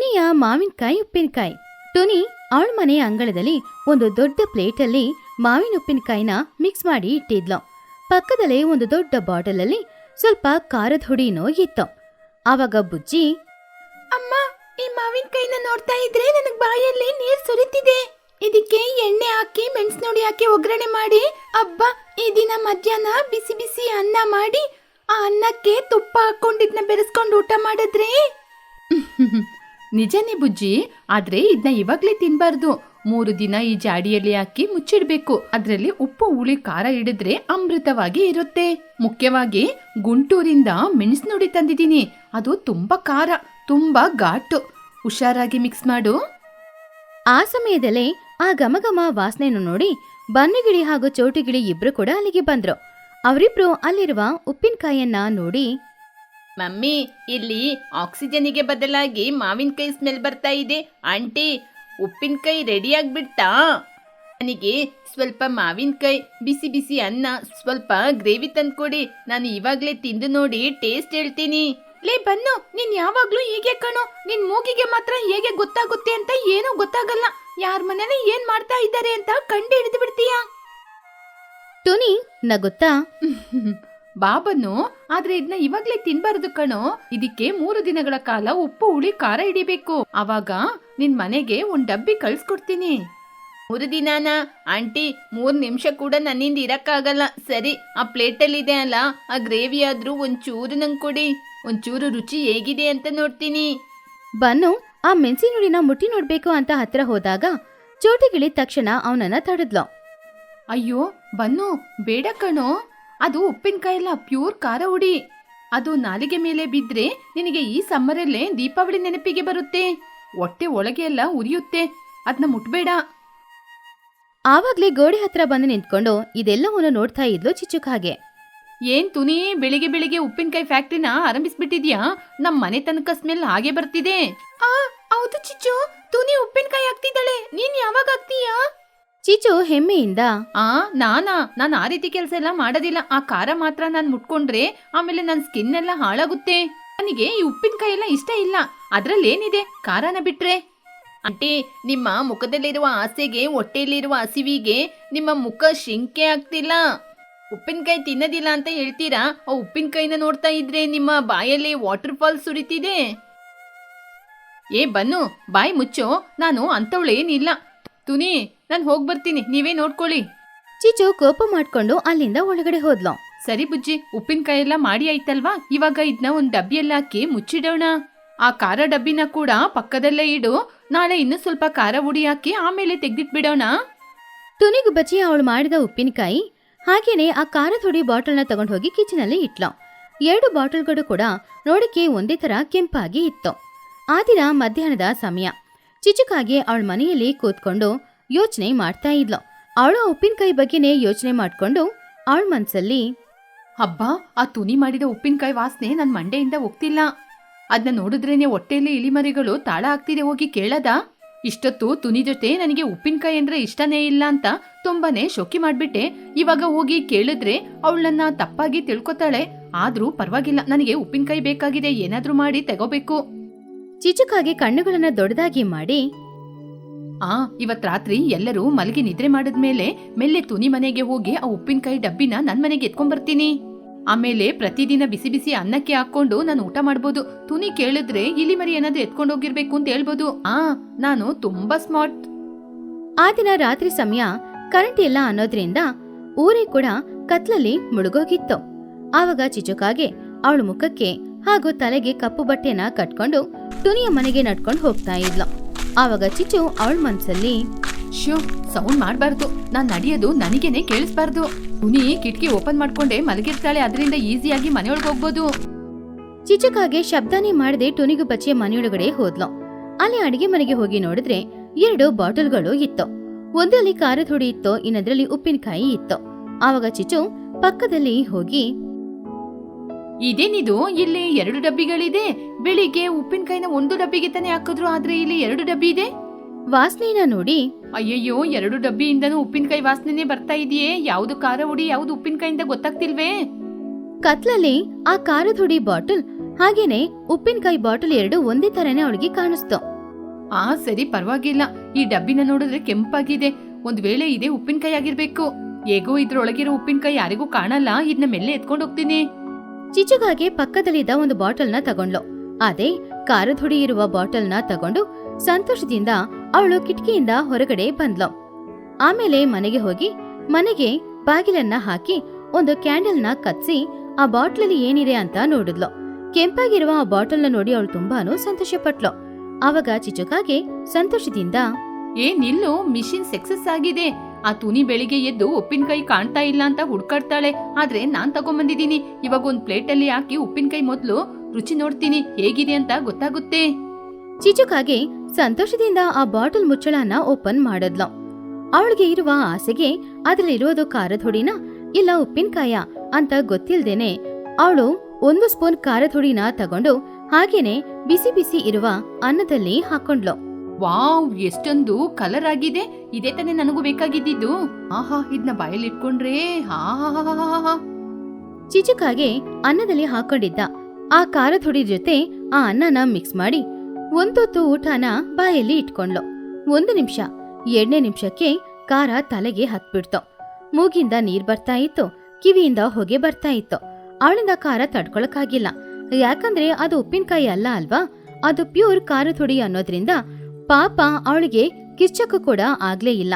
ಟುನಿಯ ಮಾವಿನಕಾಯಿ ಉಪ್ಪಿನಕಾಯಿ. ಟುನಿ ಅವಳ ಮನೆಯ ಅಂಗಳದಲ್ಲಿ ಒಂದು ದೊಡ್ಡ ಪ್ಲೇಟಲ್ಲಿ ಮಾವಿನ ಉಪ್ಪಿನಕಾಯಿನ ಮಿಕ್ಸ್ ಮಾಡಿ ಇಟ್ಟಿದ್ಲು. ಪಕ್ಕದಲ್ಲೇ ಒಂದು ದೊಡ್ಡ ಬಾಟಲಲ್ಲಿ ಸ್ವಲ್ಪ ಖಾರದ ಹುಡಿನೋ ಇತ್ತು. ಆವಾಗ ಬುಜ್ಜಿ, ಅಮ್ಮ, ಈ ಮಾವಿನಕಾಯಿನ ನೋಡ್ತಾ ಇದ್ರೆ ನನಗ್ ಬಾಯಲ್ಲಿ ನೀರ್ ಸುರಿತಿದೆ. ಇದಕ್ಕೆ ಎಣ್ಣೆ ಹಾಕಿ ಮೆಣಸು ನೋಡಿ ಹಾಕಿ ಒಗ್ಗರಣೆ ಮಾಡಿ ಅಬ್ಬ ಈ ದಿನ ಮಧ್ಯಾಹ್ನ ಬಿಸಿ ಬಿಸಿ ಅನ್ನ ಮಾಡಿ ಆ ಅನ್ನಕ್ಕೆ ತುಪ್ಪ ಹಾಕೊಂಡಿದ್ನ ಬೆರೆಸ್ಕೊಂಡು ಊಟ ಮಾಡಿದ್ರೆ ನಿಜನೇ ಬುಜ್ಜಿ, ಆದ್ರೆ ಇದನ್ನ ಇವಾಗ್ಲೇ ತಿನ್ಬಾರ್ದು. 3 ದಿನ ಈ ಜಾಡಿಯಲ್ಲಿ ಹಾಕಿ ಮುಚ್ಚಿಡ್ಬೇಕು. ಅದ್ರಲ್ಲಿ ಉಪ್ಪು ಹುಳಿ ಖಾರ ಹಿಡಿದ್ರೆ ಅಮೃತವಾಗಿ ಇರುತ್ತೆ. ಮುಖ್ಯವಾಗಿ ಗುಂಟೂರಿಂದ ಮೆಣಸು ನುಡಿ ತಂದಿದ್ದೀನಿ. ಅದು ತುಂಬಾ ಖಾರ, ತುಂಬಾ ಘಾಟು. ಹುಷಾರಾಗಿ ಮಿಕ್ಸ್ ಮಾಡು. ಆ ಸಮಯದಲ್ಲೇ ಆ ಘಮಘಮ ವಾಸನೆಯನ್ನು ನೋಡಿ ಬನ್ನಗಿಳಿ ಹಾಗೂ ಚೋಟಿಗಿಳಿ ಇಬ್ರು ಕೂಡ ಅಲ್ಲಿಗೆ ಬಂದ್ರು. ಅವರಿಬ್ರು ಅಲ್ಲಿರುವ ಉಪ್ಪಿನಕಾಯಿಯನ್ನ ನೋಡಿ, ಮಮ್ಮಿ, ಇಲ್ಲಿ ಆಕ್ಸಿಜನ್ಗೆ ಬದಲಾಗಿ ಮಾವಿನಕಾಯಿ ಸ್ಮೆಲ್ ಬರ್ತಾ ಇದೆ. ಆಂಟಿ, ಉಪ್ಪಿನಕಾಯಿ ರೆಡಿ ಆಗ್ಬಿಡ್ತಾ? ನನಗೆ ಸ್ವಲ್ಪ ಮಾವಿನಕಾಯಿ, ಬಿಸಿ ಬಿಸಿ ಅನ್ನ, ಸ್ವಲ್ಪ ಗ್ರೇವಿ ತಂದ್ಕೊಡಿ. ನಾನು ಇವಾಗ್ಲೇ ತಿಂದು ನೋಡಿ ಟೇಸ್ಟ್ ಹೇಳ್ತೀನಿ. ಲೇ ಬನ್ನು, ನೀನ್ ಯಾವಾಗ್ಲೂ ಹೀಗೆ ಕಣೋ. ನಿನ್ ಮೂಗಿಗೆ ಮಾತ್ರ ಹೇಗೆ ಗೊತ್ತಾಗುತ್ತೆ ಅಂತ ಏನೂ ಗೊತ್ತಾಗಲ್ಲ. ಯಾರ ಮನೇಲಿ ಏನ್ ಮಾಡ್ತಾ ಇದ್ದಾರೆ ಅಂತ ಕಂಡು ಹಿಡಿದು ಬಿಡ್ತೀಯ. ಟುನಿ ನಗುತ್ತಾ, ಬಾಬನ್ನು, ಆದ್ರೆ ಇದನ್ನ ಇವಾಗ್ಲೇ ತಿನ್ಬಾರ್ದು ಕಣೋ. ಇದಕ್ಕೆ 3 ದಿನಗಳ ಕಾಲ ಉಪ್ಪು ಹುಳಿ ಖಾರ ಹಿಡಿಬೇಕು. ಅವಾಗ ನಿನ್ ಮನೆಗೆ 1 ಡಬ್ಬಿ ಕಳ್ಸ್ಕೊಡ್ತೀನಿ. 3 ದಿನಾನ? ಆಂಟಿ, 3 ನಿಮಿಷ ಕೂಡ ನನ್ನಿಂದ ಇರಕ್ಕಾಗಲ್ಲ. ಸರಿ, ಆ ಪ್ಲೇಟಲ್ಲಿದೆ ಅಲ್ಲ, ಆ ಗ್ರೇವಿ ಆದ್ರೂ ಒಂಚೂರು ನಂಗೆ ಕೊಡಿ. ಒಂಚೂರು ರುಚಿ ಹೇಗಿದೆ ಅಂತ ನೋಡ್ತೀನಿ. ಬನ್ನು ಆ ಮೆಣಸಿನ ಹುಡಿನ ಮುಟ್ಟಿ ನೋಡ್ಬೇಕು ಅಂತ ಹತ್ರ ಹೋದಾಗ ಚೋಟಿಗಿಳಿ ತಕ್ಷಣ ಅವನನ್ನ ತಡೆದ್ಲು. ಅಯ್ಯೋ ಬನ್ನು, ಬೇಡ ಕಣೋ. ಅದು ಉಪ್ಪಿನಕಾಯಲ್ಲ, ಪ್ಯೂರ್ ಖಾರ ಹುಡಿ. ಅದು ನಾಲಿಗೆ ಮೇಲೆ ಬಿದ್ರೆ ನಿನಗೆ ಈ ಸಮ್ಮರಲ್ಲೇ ದೀಪಾವಳಿ ನೆನಪಿಗೆ ಬರುತ್ತೆ. ಹೊಟ್ಟೆ ಒಳಗೆ ಎಲ್ಲ ಉರಿಯುತ್ತೆ. ಅದನ್ನ ಮುಟ್ಬೇಡ. ಆವಾಗ್ಲೇ ಗೋಡೆ ಹತ್ರ ಬಂದು ನಿಂತ್ಕೊಂಡು ಇದೆಲ್ಲವನ್ನು ನೋಡ್ತಾ ಇದ್ಲು ಚಿಚ್ಚುಕ್. ಹಾಗೆ, ಏನ್ ತುನಿ, ಬೆಳಿಗ್ಗೆ ಬೆಳಿಗ್ಗೆ ಉಪ್ಪಿನಕಾಯಿ ಫ್ಯಾಕ್ಟ್ರಿನ ಆರಂಭಿಸ್ಬಿಟ್ಟಿದ್ಯಾ? ನಮ್ ಮನೆ ತನಕ ಸ್ಮೆಲ್ ಹಾಗೆ ಬರ್ತಿದೆ. ಹೌದು ಚಿಚ್ಚು, ತುನಿ ಉಪ್ಪಿನಕಾಯಿ ಹಾಕ್ತಿದ್ದಾಳೆ. ನೀನ್ ಯಾವಾಗ ಹಾಕ್ತೀಯಾ? ಚಿಚ್ಚು ಹೆಮ್ಮೆಯಿಂದ, ನಾನು ಆ ರೀತಿ ಕೆಲಸ ಎಲ್ಲ ಮಾಡೋದಿಲ್ಲ. ಆ ಖಾರ ಮಾತ್ರ ನಾನು ಮುಟ್ಕೊಂಡ್ರೆ ಆಮೇಲೆ ನನ್ನ ಸ್ಕಿನ್ ಎಲ್ಲ ಹಾಳಾಗುತ್ತೆ. ನನಗೆ ಈ ಉಪ್ಪಿನಕಾಯಿ ಎಲ್ಲ ಇಷ್ಟ ಇಲ್ಲ. ಅದ್ರಲ್ಲೇನಿದೆ ಖಾರನ ಬಿಟ್ರೆ? ಆಂಟಿ, ನಿಮ್ಮ ಮುಖದಲ್ಲಿರುವ ಆಸೆಗೆ, ಹೊಟ್ಟೆಯಲ್ಲಿರುವ ಹಸಿವಿಗೆ ನಿಮ್ಮ ಮುಖ ಶಿಂಕೆ ಆಗ್ತಿಲ್ಲ. ಉಪ್ಪಿನಕಾಯಿ ತಿನ್ನೋದಿಲ್ಲ ಅಂತ ಹೇಳ್ತೀರಾ? ಆ ಉಪ್ಪಿನಕಾಯಿನ ನೋಡ್ತಾ ಇದ್ರೆ ನಿಮ್ಮ ಬಾಯಲ್ಲಿ ವಾಟರ್ ಫಾಲ್ ಸುರಿತಿದೆ. ಏ ಬನ್ನು, ಬಾಯಿ ಮುಚ್ಚೋ. ನಾನು ಅಂತವಳೇನಿಲ್ಲ. ತುನಿ, ನಾನು ಹೋಗ್ಬರ್ತೀನಿ, ನೀವೇ ನೋಡ್ಕೊಳ್ಳಿ. ಚಿಚ್ಚು ಕೋಪ ಮಾಡ್ಕೊಂಡು ಅಲ್ಲಿಂದ ಒಳಗಡೆ ಹೋದ್ಲು. ಸರಿ ಬುಜ್ಜಿ, ಉಪ್ಪಿನಕಾಯಿ ಎಲ್ಲ ಮಾಡಿ ಆಯ್ತಲ್ವಾ? ಇವಾಗ ಇದನ್ನ 1 ಡಬ್ಬಿಯಲ್ಲಿ ಹಾಕಿ ಮುಚ್ಚಿಡೋಣ. ಆ ಖಾರ ಡಬ್ಬಿನ ಕೂಡ ಪಕ್ಕದಲ್ಲೇ ಇಡು. ನಾಳೆ ಇನ್ನೂ ಸ್ವಲ್ಪ ಖಾರ ಹುಡಿ ಹಾಕಿ ಆಮೇಲೆ ತೆಗ್ದಿಟ್ಬಿಡೋಣ. ಟುನಿಗೂ ಬಚ್ಚಿ ಅವಳು ಮಾಡಿದ ಉಪ್ಪಿನಕಾಯಿ ಹಾಗೇನೆ ಆ ಖಾರದ ಹುಡಿ ಬಾಟಲ್ನ ತಗೊಂಡು ಹೋಗಿ ಕಿಚನಲ್ಲಿ ಇಟ್ಲು. 2 ಬಾಟಲ್ಗಳು ಕೂಡ ನೋಡಕ್ಕೆ ಒಂದೇ ತರ ಕೆಂಪಾಗಿ ಇತ್ತು. ಆ ದಿನ ಮಧ್ಯಾಹ್ನದ ಸಮಯ. ಚಿಚುಕಾಗೆ ಅವಳ ಮನೆಯಲ್ಲಿ ಕೂತ್ಕೊಂಡು ಯೋಚನೆ ಮಾಡ್ತಾ ಇದ್ಲು. ಅವಳು ಉಪ್ಪಿನಕಾಯಿ ಬಗ್ಗೆನೇ ಯೋಚನೆ ಮಾಡ್ಕೊಂಡು ಅವಳ ಮನ್ಸಲ್ಲಿ, ಹಬ್ಬ, ಆ ತುನಿ ಮಾಡಿದ ಉಪ್ಪಿನಕಾಯಿ ವಾಸನೆ ನನ್ನ ಮಂಡೆಯಿಂದ ಹೋಗ್ತಿಲ್ಲ. ಅದನ್ನ ನೋಡಿದ್ರೇನೆ ಹೊಟ್ಟೆಯಲ್ಲಿ ಇಳಿಮರಿಗಳು ತಾಳ ಆಗ್ತಿದೆ. ಹೋಗಿ ಕೇಳದ? ಇಷ್ಟೊತ್ತು ತುನಿ ಜೊತೆ ನನಗೆ ಉಪ್ಪಿನಕಾಯಿ ಅಂದ್ರೆ ಇಷ್ಟನೇ ಇಲ್ಲ ಅಂತ ತುಂಬಾನೇ ಶೋಕಿ ಮಾಡ್ಬಿಟ್ಟೆ. ಇವಾಗ ಹೋಗಿ ಕೇಳಿದ್ರೆ ಅವಳನ್ನ ತಪ್ಪಾಗಿ ತಿಳ್ಕೊತಾಳೆ. ಆದ್ರೂ ಪರವಾಗಿಲ್ಲ, ನನಗೆ ಉಪ್ಪಿನಕಾಯಿ ಬೇಕಾಗಿದೆ, ಏನಾದ್ರೂ ಮಾಡಿ ತಗೋಬೇಕು. ಚಿಚುಕಾಗೆ ಕಣ್ಣುಗಳನ್ನ ದೊಡ್ಡದಾಗಿ ಮಾಡಿ, ಇವತ್ ರಾತ್ರಿ ಎಲ್ಲರೂ ಮಲಗಿ ನಿದ್ರೆ ಮಾಡಿದ್ಮೇಲೆ ಮೆಲ್ಲೆ ತುನಿ ಮನೆಗೆ ಹೋಗಿ ಆ ಉಪ್ಪಿನಕಾಯಿ ಡಬ್ಬಿನ ನನ್ ಮನೆಗೆ ಎತ್ಕೊಂಡ್ಬರ್ತೀನಿ. ಆಮೇಲೆ ಪ್ರತಿದಿನ ಬಿಸಿ ಬಿಸಿ ಅನ್ನಕ್ಕೆ ಹಾಕೊಂಡು ನಾನು ಊಟ ಮಾಡ್ಬೋದು. ತುನಿ ಕೇಳಿದ್ರೆ ಇಲಿಮರಿ ಏನಾದ್ರೂ ಎತ್ಕೊಂಡೋಗಿರ್ಬೇಕು ಅಂತ ಹೇಳ್ಬೋದು. ನಾನು ತುಂಬಾ ಸ್ಮಾರ್ಟ್. ಆ ದಿನ ರಾತ್ರಿ ಸಮಯ. ಕರೆಂಟ್ ಇಲ್ಲ ಅನ್ನೋದ್ರಿಂದ ಊರೇ ಕೂಡ ಕತ್ಲಲ್ಲಿ ಮುಳುಗೋಗಿತ್ತು. ಆವಾಗ ಚಿಚುಕಾಗೆ ಅವಳ ಮುಖಕ್ಕೆ ಹಾಗೂ ತಲೆಗೆ ಕಪ್ಪು ಬಟ್ಟೆನ ಕಟ್ಕೊಂಡು ತುನಿಯ ಮನೆಗೆ ನಡ್ಕೊಂಡು ಹೋಗ್ತಾ ಇದ್ಲು. ಆವಾಗ ಚಿಚ್ಚು ಅವಳ ಮನ್ಸಲ್ಲಿ, ಶೋ, ಸೌಂಡ್ ಮಾಡ್ಬಾರ್ದು. ನಾನ್ ನಡೆಯೋದು ನನಗೇನೆ ಕೇಳಿಸ್ಬಾರ್ದು. ತುನಿ ಕಿಟಕಿ ಓಪನ್ ಮಾಡ್ಕೊಂಡೆ ಮಲಗಿರ್ತಾಳೆ, ಅದರಿಂದ ಈಸಿಯಾಗಿ ಮನೆಯೊಳಗೆ ಹೋಗ್ಬೋದು. ಚಿಚುಕಾಗೆ ಶಬ್ದನೇ ಮಾಡದೆ ಟುನಿಗೂ ಬಚ್ಚೆಯ ಮನೆಯೊಳಗಡೆ ಹೋದ್ಲು. ಅಲ್ಲಿ ಅಡಿಗೆ ಮನೆಗೆ ಹೋಗಿ ನೋಡಿದ್ರೆ 2 ಬಾಟಲ್ಗಳು ಇತ್ತು. ಒಂದರಲ್ಲಿ ಖಾರದ ಹುಡಿ ಇತ್ತು, ಇನ್ನೊಂದ್ರಲ್ಲಿ ಉಪ್ಪಿನಕಾಯಿ ಇತ್ತು. ಆವಾಗ ಚಿಚ್ಚು ಪಕ್ಕದಲ್ಲಿ ಹೋಗಿ, ಇದೇನಿದು, ಇಲ್ಲಿ 2 ಡಬ್ಬಿಗಳಿದೆ. ಬೆಳಿಗ್ಗೆ ಉಪ್ಪಿನಕಾಯಿನ 1 ಡಬ್ಬಿಗೆ ತಾನೇ ಹಾಕಿದ್ರು, ಆದ್ರೆ ಇಲ್ಲಿ 2 ಡಬ್ಬಿ ಇದೆ. ವಾಸನೆನ ನೋಡಿ, ಅಯ್ಯಯ್ಯೋ, 2 ಡಬ್ಬಿಯಿಂದನೂ ಉಪ್ಪಿನಕಾಯಿ ವಾಸನೆ ಬರ್ತಾ ಇದೆಯೇ. ಯಾವ್ದು ಖಾರ ಹುಡಿ ಯಾವ್ದು ಉಪ್ಪಿನಕಾಯಿಂದ ಗೊತ್ತಾಗ್ತಿಲ್ವೇ? ಕತ್ಲಲ್ಲಿ ಆ ಖಾರದ ಹುಡಿ ಬಾಟಲ್ ಹಾಗೇನೆ ಉಪ್ಪಿನಕಾಯಿ ಬಾಟಲ್ 2 ಒಂದೇ ತರನೇ ಅವಳಿಗೆ ಕಾಣಿಸ್ತು. ಸರಿ ಪರವಾಗಿಲ್ಲ. ಈ ಡಬ್ಬಿನ ನೋಡಿದ್ರೆ ಕೆಂಪಾಗಿದೆ. ಒಂದ್ ವೇಳೆ ಇದೇ ಉಪ್ಪಿನಕಾಯಿ ಆಗಿರ್ಬೇಕು. ಹೇಗೋ ಇದ್ರೊಳಗಿರೋ ಉಪ್ಪಿನಕಾಯಿ ಯಾರಿಗೂ ಕಾಣಲ್ಲ. ಇದನ್ನ ಮೆಲ್ಲೆ ಎತ್ಕೊಂಡು ಹೋಗ್ತೀನಿ. ಚಿಚುಕಾಗೆ ಪಕ್ಕದಲ್ಲಿದ್ದ ಒಂದು ಬಾಟಲ್ನ ತಗೊಂಡ್ಲು. ಅದೇ ಖಾರದ ಹುಡಿ ಇರುವ ಬಾಟಲ್ನ ತಗೊಂಡು ಸಂತೋಷದಿಂದ ಅವಳು ಕಿಟಕಿಯಿಂದ ಹೊರಗಡೆ ಬಂದ್ಲು. ಆಮೇಲೆ ಮನೆಗೆ ಹೋಗಿ ಮನೆಗೆ ಬಾಗಿಲನ್ನ ಹಾಕಿ ಒಂದು ಕ್ಯಾಂಡಲ್ನ ಕತ್ಸಿ ಆ ಬಾಟ್ಲಲ್ಲಿ ಏನಿದೆ ಅಂತ ನೋಡಿದ್ಲು. ಕೆಂಪಾಗಿರುವ ಆ ಬಾಟಲ್ನ ನೋಡಿ ಅವಳು ತುಂಬಾನು ಸಂತೋಷ ಪಟ್ಲು. ಆವಾಗ ಚಿಚುಕಾಗೆ ಸಂತೋಷದಿಂದ, ನಿಲ್ಲು, ಮಿಷಿನ್ ಸಕ್ಸಸ್ ಆಗಿದೆ. ಆ ತುನಿ ಬೆಳಿಗ್ಗೆ ಎದ್ದು ಉಪ್ಪಿನಕಾಯಿ ಕಾಣ್ತಾ ಇಲ್ಲ ಅಂತ ಹುಡ್ಕಾಡ್ತಾಳೆ. ಆದ್ರೆ ನಾನ್ ತಗೊಂಬಂದಿದೀನಿ. ಇವಾಗ ಒಂದ್ ಪ್ಲೇಟ್ ಅಲ್ಲಿ ಹಾಕಿ ಉಪ್ಪಿನಕಾಯಿ ಮೊದ್ಲು ರುಚಿ ನೋಡ್ತೀನಿ, ಹೇಗಿದೆ ಅಂತ ಗೊತ್ತಾಗುತ್ತೆ. ಚಿಚುಕಾಗೆ ಸಂತೋಷದಿಂದ ಆ ಬಾಟಲ್ ಮುಚ್ಚಳನ ಓಪನ್ ಮಾಡಿದ್ಲು. ಅವಳಿಗೆ ಇರುವ ಆಸೆಗೆ ಅದ್ರಲ್ಲಿರೋದು ಖಾರದ ಹುಡಿನ ಇಲ್ಲ ಉಪ್ಪಿನಕಾಯ ಅಂತ ಗೊತ್ತಿಲ್ದೇನೆ ಅವಳು 1 ಸ್ಪೂನ್ ಖಾರದ ಹುಡಿನ ತಗೊಂಡು ಹಾಗೇನೆ ಬಿಸಿ ಬಿಸಿ ಇರುವ ಅನ್ನದಲ್ಲಿ ಹಾಕೊಂಡ್ಲು. ವಾವ್, ಎಷ್ಟೊಂದು ಕಲರ್ ಆಗಿದೆ. ಇದೇ ತಾನೇ ನನಗೂ ಬೇಕಾಗಿದ್ದು. ಆಹಾ, ಇದನ್ನ ಬಾಯಲ್ಲಿ ಇಟ್ಕೊಂಡ್ರೆ ಹಾ. ಚಿಚುಕಾಗೆ ಅನ್ನದಲ್ಲಿ ಹಾಕೊಂಡಿದ್ದ ಆ ಖಾರದ ಹುಡಿ ಜೊತೆ ಆ ಅನ್ನನ ಮಿಕ್ಸ್ ಮಾಡಿ ಒಂದೊತ್ತು ಊಟನ ಬಾಯಲ್ಲಿ ಇಟ್ಕೊಂಡ್ಲು. 1 ನಿಮಿಷ 2 ನಿಮಿಷಕ್ಕೆ ಖಾರ ತಲೆಗೆ ಹತ್ಬಿಡ್ತು. ಮೂಗಿಂದ ನೀರ್ ಬರ್ತಾ ಇತ್ತು, ಕಿವಿಯಿಂದ ಹೊಗೆ ಬರ್ತಾ ಇತ್ತು. ಅವಳಿಂದ ಖಾರ ತಡ್ಕೊಳಕ್ಕಾಗಿಲ್ಲ. ಯಾಕಂದ್ರೆ ಅದು ಉಪ್ಪಿನಕಾಯಿ ಅಲ್ಲ ಅಲ್ವಾ, ಅದು ಪ್ಯೂರ್ ಖಾರದ ಹುಡಿ ಅನ್ನೋದ್ರಿಂದ ಪಾಪ ಅವಳಿಗೆ ಕಿಚ್ಚಕ್ಕೂ ಕೂಡ ಆಗ್ಲೇ ಇಲ್ಲ.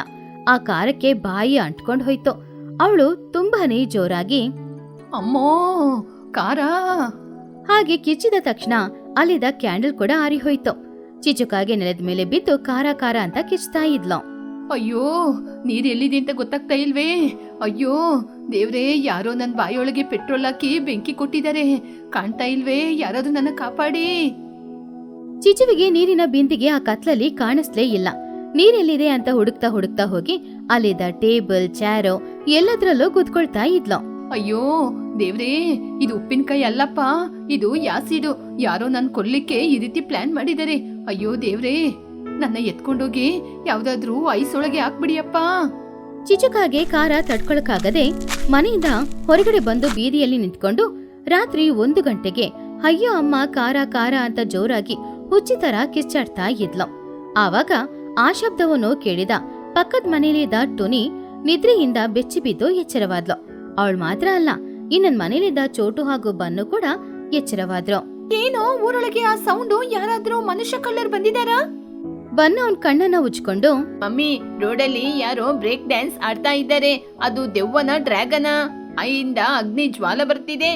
ಆ ಖಾರಕ್ಕೆ ಬಾಯಿ ಅಂಟ್ಕೊಂಡ್ ಹೋಯ್ತು. ಅವಳು ತುಂಬಾನೇ ಜೋರಾಗಿ ಅಮ್ಮೋ ಖಾರ ಹಾಗೆ ಕಿಚ್ಚಿದ ತಕ್ಷಣ ಅಲ್ಲಿದ್ದ ಕ್ಯಾಂಡಲ್ ಕೂಡ ಆರಿ ಹೋಯ್ತು. ಚಿಚುಕಾಗೆ ನೆಲದ ಮೇಲೆ ಬಿದ್ದು ಖಾರ ಖಾರ ಅಂತ ಕಿಚ್ತಾ ಇದ್ಲು. ಅಯ್ಯೋ, ನೀರ್ ಎಲ್ಲಿದೆ ಅಂತ ಗೊತ್ತಾಗ್ತಾ ಇಲ್ವೇ? ಅಯ್ಯೋ ದೇವ್ರೇ, ಯಾರೋ ನನ್ ಬಾಯೊಳಗೆ ಪೆಟ್ರೋಲ್ ಹಾಕಿ ಬೆಂಕಿ ಕೊಟ್ಟಿದ್ದಾರೆ. ಕಾಣ್ತಾ ಇಲ್ವೇ? ಯಾರಾದ್ರೂ ನನ್ನ ಕಾಪಾಡಿ. ಚಿಚುವಿಗೆ ನೀರಿನ ಬಿಂದಿಗೆ ಆ ಕತ್ಲಲ್ಲಿ ಕಾಣಿಸ್ಲೇ ಇಲ್ಲ. ನೀರೆಲ್ಲಿದೆ ಅಂತ ಹುಡುಕ್ತಾ ಹುಡುಕ್ತಾ ಹೋಗಿ ಅಲ್ಲಿದ್ದ ಟೇಬಲ್, ಚಾರೋ ಎಲ್ಲದ್ರಲ್ಲೂ ಕೂತ್ಕೊಳ್ತಾ ಇದ್ಲು. ಅಯ್ಯೋ ದೇವ್ರೇ, ಇದು ಉಪ್ಪಿನಕಾಯಿ ಅಲ್ಲಪ್ಪ, ಇದು ಯಾಸಿಡು. ಯಾರೋ ನನ್ ಕೊಲ್ಲಿಕ್ಕೆ ಈ ರೀತಿ ಪ್ಲಾನ್ ಮಾಡಿದ್ದಾರೆ. ಅಯ್ಯೋ ದೇವ್ರೇ, ನನ್ನ ಎತ್ಕೊಂಡೋಗಿ ಯಾವ್ದಾದ್ರೂ ಐಸ್ ಒಳಗೆ ಹಾಕ್ಬಿಡಿಯಪ್ಪ. ಚಿಚುಕಾಗೆ ಖಾರ ತಡ್ಕೊಳಕ್ಕಾಗದೆ ಮನೆಯಿಂದ ಹೊರಗಡೆ ಬಂದು ಬೀದಿಯಲ್ಲಿ ನಿಂತ್ಕೊಂಡು ರಾತ್ರಿ 1 ಗಂಟೆಗೆ ಅಯ್ಯೋ ಅಮ್ಮ ಖಾರ ಖಾರ ಅಂತ ಜೋರಾಗಿ ಹುಚ್ಚಿ ತರ ಕಿಚ್ಚಾಡ್ತಾ ಇದ್ಲು. ಆವಾಗ ಆ ಶಬ್ದವನ್ನು ಕೇಳಿದ ಪಕ್ಕದ ಮನೇಲಿದ್ದ ಟುನಿ ನಿದ್ರೆಯಿಂದ ಬೆಚ್ಚಿ ಬಿದ್ದು ಎಚ್ಚರವಾದ್ಲು. ಅವಳು ಮಾತ್ರ ಅಲ್ಲ, ಇನ್ನೊಂದ್ ಮನೇಲಿದ್ದ ಚೋಟು ಹಾಗೂ ಬನ್ನು ಕೂಡ ಎಚ್ಚರವಾದ್ರು. ಏನೋ ಊರೊಳಗೆ ಆ ಸೌಂಡು, ಯಾರಾದ್ರೂ ಮನುಷ್ಯ ಕಳ್ಳರು ಬಂದಿದಾರಾ? ಬನ್ನು ಅವನ್ ಕಣ್ಣನ್ನ ಉಜ್ಕೊಂಡು, ಮಮ್ಮಿ, ರೋಡಲ್ಲಿ ಯಾರೋ ಬ್ರೇಕ್ ಡ್ಯಾನ್ಸ್ ಆಡ್ತಾ ಇದ್ದಾರೆ. ಅದು ದೆವ್ವನ ಡ್ರ್ಯಾಗನ? ಐಯಿಂದ ಅಗ್ನಿ ಜ್ವಾಲ ಬರ್ತಿದೆ.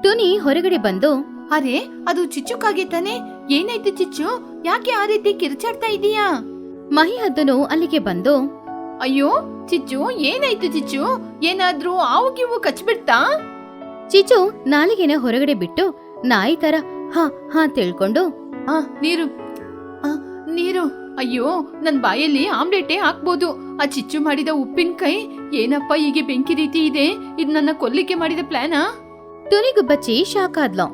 ಟುನಿ ಹೊರಗಡೆ ಬಂದು, ಅರೆ, ಅದು ಚಿಚ್ಚುಕಾಗೆ ತಾನೆ? ಏನಾಯ್ತು ಚಿಚ್ಚು? ಯಾಕೆ ಆ ರೀತಿ ಕಿರ್ಚಾಡ್ತಾ ಇದೀಯಾ? ಮಹಿಹದ್ದನು ಅಲ್ಲಿಗೆ ಬಂದು, ಅಯ್ಯೋ ಚಿಚ್ಚು, ಏನಾಯ್ತು ಚಿಚ್ಚು? ಏನಾದ್ರೂ ಆವು ಕಿವು ಕಚ್ಬಿಡ್ತಾ? ಚಿಚ್ಚು ನಾಲಿಗೆನ ಹೊರಗಡೆ ಬಿಟ್ಟು ನಾಯಿ ತರ ಹಾ ತಿಳ್ಕೊಂಡು, ನೀರು ನೀರು. ಅಯ್ಯೋ, ನನ್ ಬಾಯಲ್ಲಿ ಆಮ್ಲೆಟೇ ಹಾಕ್ಬೋದು. ಆ ಚಿಚ್ಚು ಮಾಡಿದ ಉಪ್ಪಿನಕಾಯಿ ಏನಪ್ಪ ಹೀಗೆ ಬೆಂಕಿ ರೀತಿ ಇದೆ? ಇದು ನನ್ನ ಕೊಲ್ಲಿಕ್ಕೆ ಮಾಡಿದ ಪ್ಲಾನಾ? ಟುನಿಗೂ ಬಚ್ಚಿ ಶಾಕ್ ಆದ್ಲು.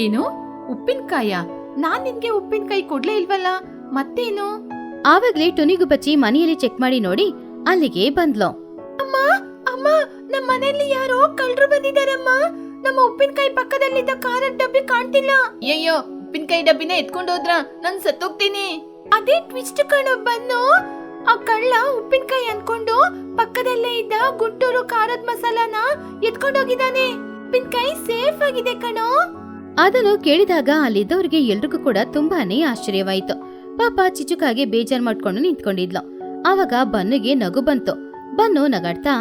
ಏನು ಉಪ್ಪಿನಕಾಯ? ನಾನ್ ನಿನ್ಗೆ ಉಪ್ಪಿನಕಾಯಿ ಕೊಡ್ಲೇ ಇಲ್ವಲ್ಲ, ಮತ್ತೇನು? ಆವಾಗ್ಲೇ ಟುನಿಗೂ ಬಚ್ಚಿ ಮನೆಯಲ್ಲಿ ಚೆಕ್ ಮಾಡಿ ನೋಡಿ ಅಲ್ಲಿಗೆ ಬಂದ್ಲು. ಅಮ್ಮ ಅಮ್ಮ, ನಮ್ಮ ಮನೆಯಲ್ಲಿ ಯಾರೋ ಕಳ್ಳರು ಬಂದಿದಾರಮ್ಮ. ನಮ್ಮ ಉಪ್ಪಿನಕಾಯಿ ಪಕ್ಕದಲ್ಲಿದ್ದ ಖಾರದ ಡಬ್ಬಿ ಕಾಣ್ತಿಲ್ಲ. ಅಯ್ಯೋ, ಉಪ್ಪಿನಕಾಯಿ ಡಬ್ಬಿನ ಎತ್ಕೊಂಡೋದ್ರ? ನಾನ್ ಸತ್ತೋಗ್ತೀನಿ. ಅದೇ ಟ್ವಿಸ್ಟ್ ಕಣೋ ಬನ್ನು. ಆ ಕಳ್ಳ ಉಪ್ಪಿನಕಾಯಿ ಅನ್ಕೊಂಡು ಪಕ್ಕದಲ್ಲೇ ಇದ್ದ ಗುಂಟೂರು ಖಾರದ ಮಸಾಲಾನ ಎತ್ಕೊಂಡೋಗಿದ್ದಾನೆ. ಉಪ್ಪಿನಕಾಯಿ ಸೇಫ್ ಆಗಿದೆ ಕಣೋ. ಅದನ್ನು ಕೇಳಿದಾಗ ಅಲ್ಲಿದ್ದವ್ರಿಗೆ ಎಲ್ರಿಗೂ ಕೂಡ ತುಂಬಾನೇ ಆಶ್ಚರ್ಯವಾಯ್ತು. ಪಾಪ ಚಿಚುಕಾಗೆ ಬೇಜಾರ್ ಮಾಡ್ಕೊಂಡು ನಿಂತ್ಕೊಂಡಿದ್ಲು. ಆವಾಗ ಬನ್ನುಗೆ ನಗು ಬಂತು. ಬನ್ನು ನಗಾಡ್ತಾ,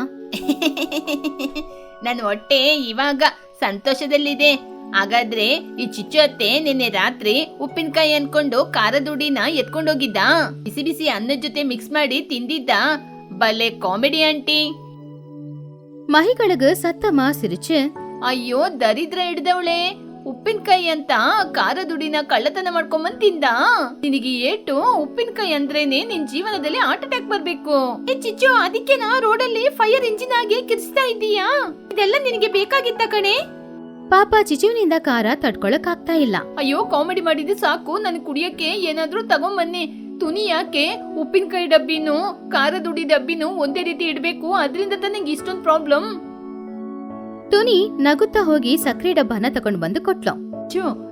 ನನ್ ಹೊಟ್ಟೆ ಇವಾಗ ಸಂತೋಷದಲ್ಲಿದೆ. ಹಾಗಾದ್ರೆ ಈ ಚಿಚ್ಚು ಅತ್ತೆ ನಿನ್ನೆ ರಾತ್ರಿ ಉಪ್ಪಿನಕಾಯಿ ಅನ್ಕೊಂಡು ಖಾರದ ಹುಡಿನ ಎತ್ಕೊಂಡೋಗಿದ್ದ. ಬಿಸಿ ಬಿಸಿ ಅನ್ನದ ಜೊತೆ ಮಿಕ್ಸ್ ಮಾಡಿ ತಿಂದಿದ್ದ. ಬಲೆ ಕಾಮಿಡಿ ಆಂಟಿ. ಮಹಿಗಳಿಗೆ ಸತ್ತಮ್ಮ ಸಿರಿಚು, ಅಯ್ಯೋ ದರಿದ್ರ ಹಿಡ್ದವಳೆ, ಉಪ್ಪಿನಕಾಯಿ ಅಂತ ಖಾರದ ಹುಡಿನ ಕಳ್ಳತನ ಮಾಡ್ಕೊಂಬಂದ್ ತಿಂದ. ನಿನಗೆ ಏಟು ಉಪ್ಪಿನಕಾಯಿ ಅಂದ್ರೇನೆ ನಿನ್ ಜೀವನದಲ್ಲಿ ಹಾರ್ಟ್ ಅಟ್ಯಾಕ್ ಬರ್ಬೇಕು. ಚಿಚ್ಚು, ಅದಕ್ಕೆ ನಾ ರೋಡಲ್ಲಿ ಫೈರ್ ಇಂಜಿನ್ ಆಗಿ ಕಿರ್ಸ್ತಾ ಇದ್ದೀಯಾ? ಇದೆಲ್ಲ ನಿನಗೆ ಬೇಕಾಗಿತ್ತ ಕಣೆ. ಪಾಪ ಚಿಚುವಿನಿಂದ ಖಾರ ತಡ್ಕೊಳಕ್ ಆಗ್ತಾ ಇಲ್ಲ. ಅಯ್ಯೋ, ಕಾಮಿಡಿ ಮಾಡಿದ್ದು ಸಾಕು. ನನ್ ಕುಡಿಯಕ್ಕೆ ಏನಾದ್ರೂ ತಗೊಂಬನ್ನಿ. ತುನಿ ಯಾಕೆ ಉಪ್ಪಿನಕಾಯಿ ಡಬ್ಬಿನೂ ಖಾರದ ಹುಡಿ ಡಬ್ಬಿನೂ ಒಂದೇ ರೀತಿ ಇಡ್ಬೇಕು? ಅದ್ರಿಂದ ತಾನೇ ಇಷ್ಟೊಂದು ಪ್ರಾಬ್ಲಮ್. ತುನಿ ನಗುತ್ತಾ ಹೋಗಿ ಸಕ್ಕರೆ ಡಬ್ಬನ ತಗೊಂಡ್ ಬಂದು ಕೊಟ್ಲು.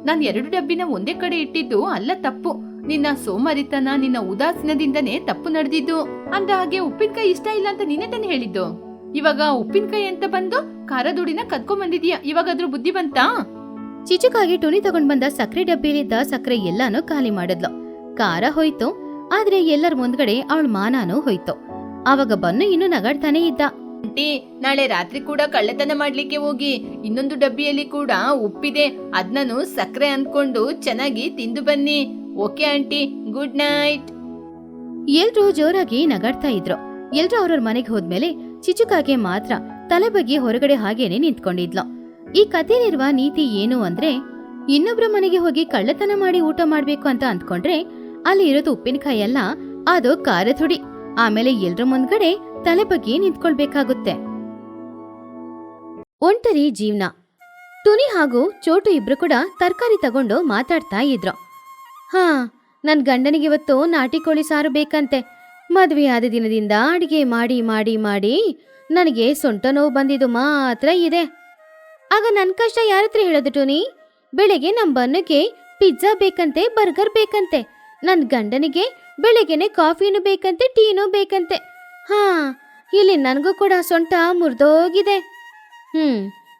ನಾನ್ 2 ಡಬ್ಬಿನ ಒಂದೇ ಕಡೆ ಇಟ್ಟಿದ್ದು ಅಲ್ಲ ತಪ್ಪು. ನಿನ್ನ ಸೋಮಾರಿತನ, ನಿನ್ನ ಉದಾಸೀನದಿಂದನೇ ತಪ್ಪು ನಡೆದಿದ್ದು. ಅಂದ ಹಾಗೆ ಉಪ್ಪಿನಕಾಯಿ ಇಷ್ಟ ಇಲ್ಲ ಅಂತ ನೀನೇ ತಾನೇ ಹೇಳಿದ್ದು. ಇವಾಗ ಉಪ್ಪಿನಕಾಯಿ ಅಂತ ಬಂದು ಖಾರದುಡಿನ ಕದ್ಕೊಂಡ್ ಬಂದಿದೀಯ. ಇವಾಗಾದ್ರೂ ಬುದ್ಧಿ ಬಂತಾ? ಚಿಚುಕಾಗಿ ಟುನಿ ತಗೊಂಡ್ ಬಂದ ಸಕ್ಕರೆ ಡಬ್ಬಿಲಿದ್ದ ಸಕ್ಕರೆ ಎಲ್ಲಾನು ಖಾಲಿ ಮಾಡಿದ್ಲು. ಖಾರ ಹೋಯ್ತು, ಆದ್ರೆ ಎಲ್ಲರ ಮುಂದ್ಗಡೆ ಅವಳ ಮಾನಾನು ಹೋಯ್ತು. ಆವಾಗ ಬನ್ನು ಇನ್ನು ನಗಾಡ್ತಾನೆ ಇದ್ದ. ಆಂಟಿ, ನಾಳೆ ರಾತ್ರಿ ಕೂಡ ಕಳ್ಳತನ ಮಾಡ್ಲಿಕ್ಕೆ ಹೋಗಿ ಇನ್ನೊಂದು ಡಬ್ಬಿಯಲ್ಲಿ ಕೂಡ ಉಪ್ಪಿದೆ, ಅದ್ನನು ಸಕ್ಕರೆ ಅನ್ಕೊಂಡು ಚೆನ್ನಾಗಿ ತಿಂದು ಬನ್ನಿ. Okay aunty, good night. ಎಲ್ರೂ ಜೋರಾಗಿ ನಗಾಡ್ತಾ ಇದ್ರು. ಎಲ್ರೂ ಅವ್ರವ್ರ ಮನೆಗೆ ಹೋದ್ಮೇಲೆ ಚಿಚುಕಾಗೆ ಮಾತ್ರ ತಲೆ ಬಗ್ಗೆ ಹೊರಗಡೆ ಹಾಗೇನೆ ನಿಂತ್ಕೊಂಡಿದ್ಲು. ಈ ಕಥೆಯಲ್ಲಿರುವ ನೀತಿ ಏನು ಅಂದ್ರೆ, ಇನ್ನೊಬ್ರ ಮನೆಗೆ ಹೋಗಿ ಕಳ್ಳತನ ಮಾಡಿ ಊಟ ಮಾಡ್ಬೇಕು ಅಂತ ಅಂದ್ಕೊಂಡ್ರೆ ಅಲ್ಲಿ ಇರೋದು ಉಪ್ಪಿನಕಾಯಿ ಅಲ್ಲ, ಅದು ಖಾರದ ಹುಡಿ. ಆಮೇಲೆ ಎಲ್ರ ಮುಂದ್ಗಡೆ ತಲೆ ಬಗ್ಗೆ ನಿಂತ್ಕೊಳ್ಬೇಕಾಗುತ್ತೆ. ಒಂಟರಿ ಜೀವನ. ಟುನಿ ಹಾಗೂ ಚೋಟು ಇಬ್ರು ಕೂಡ ತರಕಾರಿ ತಗೊಂಡು ಮಾತಾಡ್ತಾ ಇದ್ರು. ಹಾ, ನನ್ ಗಂಡನಿಗೆ ಇವತ್ತು ನಾಟಿ ಕೋಳಿ ಸಾರು ಬೇಕಂತೆ. ಮದ್ವೆ ಆದ ದಿನದಿಂದ ಅಡಿಗೆ ಮಾಡಿ ಮಾಡಿ ಮಾಡಿ ನನಗೆ ಸೊಂಟ ನೋವು ಬಂದಿದ್ದು ಮಾತ್ರ ಇದೆ. ಆಗ ನನ್ ಕಷ್ಟ ಯಾರತ್ರ ಹೇಳೋದು ಟುನಿ? ಬೆಳಿಗ್ಗೆ ನಮ್ ಬನ್ನುಗೆ ಪಿಜ್ಜಾ ಬೇಕಂತೆ, ಬರ್ಗರ್ ಬೇಕಂತೆ. ನನ್ ಗಂಡನಿಗೆ ಬೆಳಿಗ್ಗೆನೆ ಕಾಫಿನೂ ಬೇಕಂತೆ, ಟೀನೂ ಬೇಕಂತೆ. ಹಾ, ಇಲ್ಲಿ ನನಗೂ ಕೂಡ ಸೊಂಟ ಮುರಿದೋಗಿದೆ.